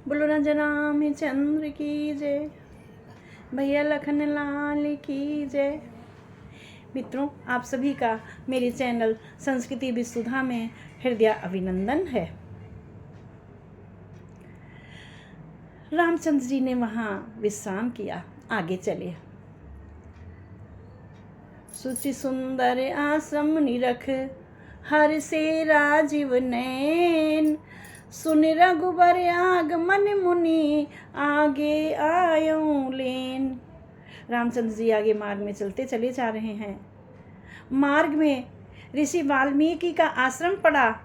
बोलो राजा रामचंद्र की जय, भैया लखन लाल की जय। मित्रों, आप सभी का मेरे चैनल संस्कृति विसुधा में हृदय अभिनंदन है। रामचंद्र जी ने वहाँ विश्राम किया, आगे चले। सुचि सुंदर आश्रम निरख, हर से राजीव नैन, सुन रघुबर आगमन मुनि, आगे आयो लेन। रामचंद्र जी आगे मार्ग में चलते चले जा रहे हैं। मार्ग में ऋषि वाल्मीकि का आश्रम पड़ा।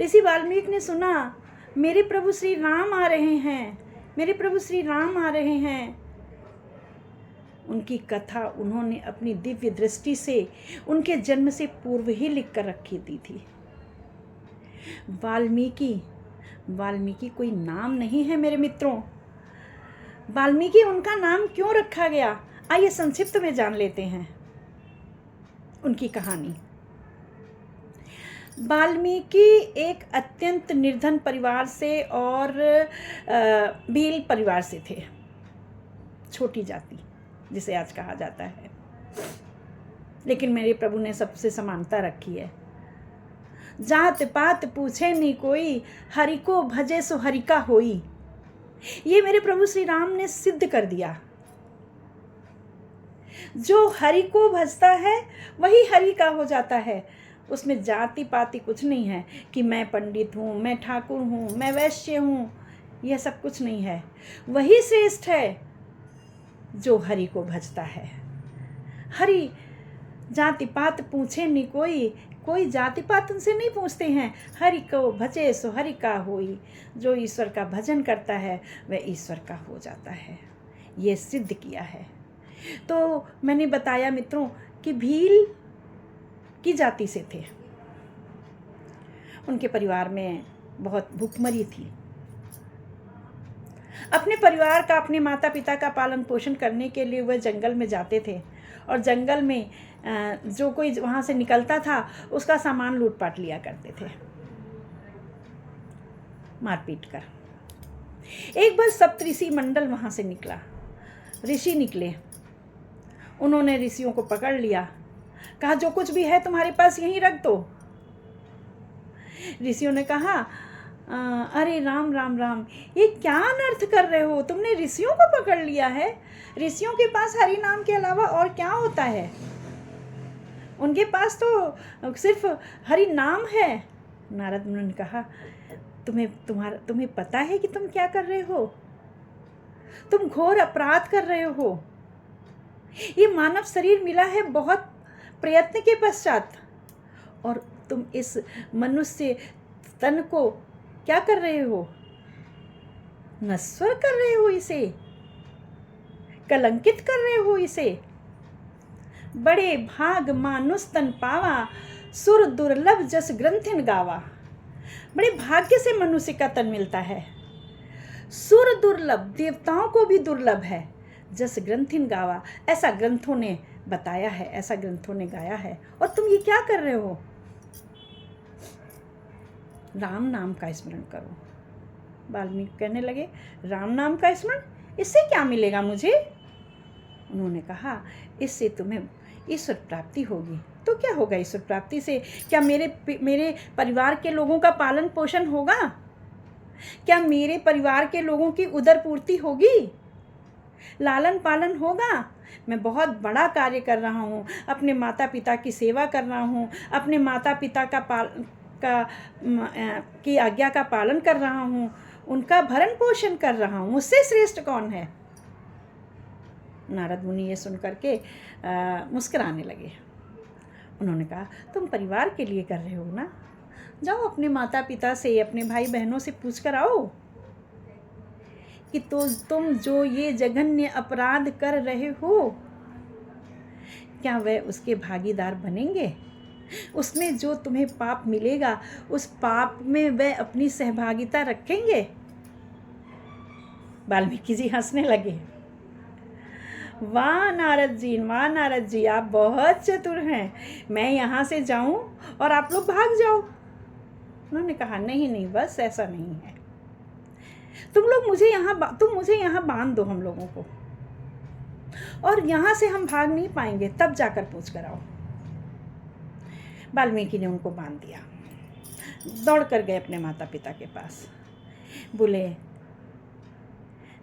ऋषि वाल्मीकि ने सुना, मेरे प्रभु श्री राम आ रहे हैं, मेरे प्रभु श्री राम आ रहे हैं। उनकी कथा उन्होंने अपनी दिव्य दृष्टि से उनके जन्म से पूर्व ही लिख कर रखी थी। वाल्मीकि कोई नाम नहीं है मेरे मित्रों। वाल्मीकि उनका नाम क्यों रखा गया, आइए संक्षिप्त में जान लेते हैं उनकी कहानी। वाल्मीकि एक अत्यंत निर्धन परिवार से और भील परिवार से थे, छोटी जाति जिसे आज कहा जाता है। लेकिन मेरे प्रभु ने सबसे समानता रखी है। जात पात पूछे नहीं कोई, हरि को भजे सो हरि का होई। ये मेरे प्रभु श्री राम ने सिद्ध कर दिया। जो हरि को भजता है वही हरि का हो जाता है। उसमें जाति पाति कुछ नहीं है कि मैं पंडित हूँ, मैं ठाकुर हूँ, मैं वैश्य हूँ, यह सब कुछ नहीं है। वही श्रेष्ठ है जो हरि को भजता है। हरि जाति पात पूछे नहीं कोई जाति पात उनसे नहीं पूछते हैं। हरि को भजे सो हरि का होई। जो ईश्वर का भजन करता है वह ईश्वर का हो जाता है। ये सिद्ध किया है। तो मैंने बताया मित्रों कि भील की जाति से थे। उनके परिवार में बहुत भूखमरी थी। अपने परिवार का, अपने माता पिता का पालन पोषण करने के लिए वह जंगल में जाते थे और जंगल में जो कोई वहाँ से निकलता था उसका सामान लूटपाट लिया करते थे, मारपीट कर। एक बार सप्तऋषि मंडल वहाँ से निकला, ऋषि निकले। उन्होंने ऋषियों को पकड़ लिया, कहा जो कुछ भी है तुम्हारे पास यहीं रख दो। ऋषियों ने कहा अरे राम राम राम, ये क्या अनर्थ कर रहे हो, तुमने ऋषियों को पकड़ लिया है। ऋषियों के पास हरि नाम के अलावा और क्या होता है, उनके पास तो सिर्फ हरि नाम है। नारद मुनि ने कहा तुम्हें पता है कि तुम क्या कर रहे हो, तुम घोर अपराध कर रहे हो। ये मानव शरीर मिला है बहुत प्रयत्न के पश्चात, और तुम इस मनुष्य तन को क्या कर रहे हो, नश्वर कर रहे हो, इसे कलंकित कर रहे हो। इसे बड़े भाग मानुष तन पावा, सुर दुर्लभ जस ग्रंथिन गावा। बड़े भाग्य से मनुष्य का तन मिलता है। सुर दुर्लभ, देवताओं को भी दुर्लभ है। जस ग्रंथिन गावा, ऐसा ग्रंथों ने बताया है, ऐसा ग्रंथों ने गाया है। और तुम ये क्या कर रहे हो, राम नाम का स्मरण करो। वाल्मीकि कहने लगे, राम नाम का स्मरण, इससे क्या मिलेगा मुझे। उन्होंने कहा, इससे तुम्हें ईश्वर प्राप्ति होगी। तो क्या होगा ईश्वर प्राप्ति से, क्या मेरे परिवार के लोगों का पालन पोषण होगा, क्या मेरे परिवार के लोगों की उदर पूर्ति होगी, लालन पालन होगा। मैं बहुत बड़ा कार्य कर रहा हूँ, अपने माता पिता की सेवा कर रहा हूँ, अपने माता पिता की आज्ञा का पालन कर रहा हूँ, उनका भरण पोषण कर रहा हूँ, मुझसे श्रेष्ठ कौन है। नारद मुनि ये सुन करके मुस्कुराने लगे। उन्होंने कहा, तुम परिवार के लिए कर रहे हो ना, जाओ अपने माता पिता से, अपने भाई बहनों से पूछ कर आओ कि तो तुम जो ये जघन्य अपराध कर रहे हो, क्या वह उसके भागीदार बनेंगे। उसमें जो तुम्हें पाप मिलेगा, उस पाप में वह अपनी सहभागिता रखेंगे। वाल्मीकि जी हंसने लगे। वाह नारद जी, आप बहुत चतुर हैं। मैं यहाँ से जाऊँ और आप लोग भाग जाओ। उन्होंने कहा, नहीं, बस ऐसा नहीं है। तुम मुझे यहाँ बांध दो हम लोगों को, और यहाँ से हम भाग नहीं पाएंगे, तब जाकर पूछ कर आओ। वाल्मीकि ने उनको बांध दिया। दौड़ कर गए अपने माता पिता के पास। बोले,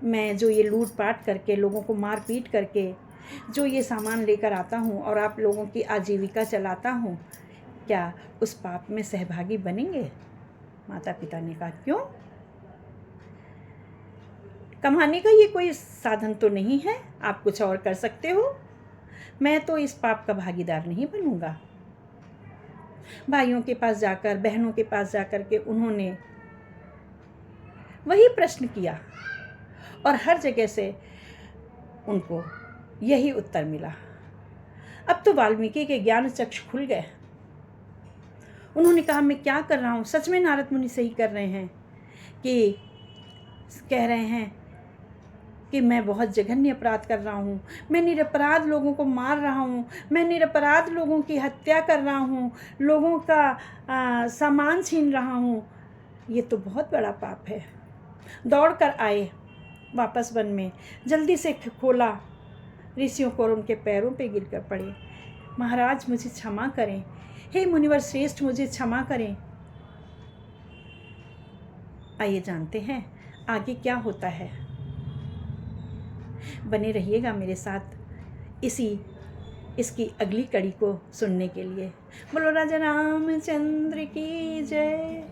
मैं जो ये लूट पाट करके, लोगों को मार पीट करके जो ये सामान लेकर आता हूँ और आप लोगों की आजीविका चलाता हूँ, क्या उस पाप में सहभागी बनेंगे? माता पिता ने कहा, क्यों? कमाने का ये कोई साधन तो नहीं है, आप कुछ और कर सकते हो। मैं तो इस पाप का भागीदार नहीं बनूंगा। भाइयों के पास जाकर, बहनों के पास जाकर के उन्होंने वही प्रश्न किया और हर जगह से उनको यही उत्तर मिला। अब तो वाल्मीकि के ज्ञान चक्षु खुल गए। उन्होंने कहा, मैं क्या कर रहा हूँ? सच में नारद मुनि सही कर रहे हैं कि कह रहे हैं कि मैं बहुत जघन्य अपराध कर रहा हूँ, मैं निरपराध लोगों को मार रहा हूँ, मैं निरपराध लोगों की हत्या कर रहा हूँ, लोगों का सामान छीन रहा हूँ। ये तो बहुत बड़ा पाप है। दौड़ कर आए वापस वन में, जल्दी से खोला, ऋषियों को और उनके पैरों पे गिर कर पड़े। महाराज मुझे क्षमा करें, हे मुनिवर श्रेष्ठ मुझे क्षमा करें। आइए जानते हैं आगे क्या होता है। बने रहिएगा मेरे साथ इसकी अगली कड़ी को सुनने के लिए। बोलो राजा रामचंद्र की जय।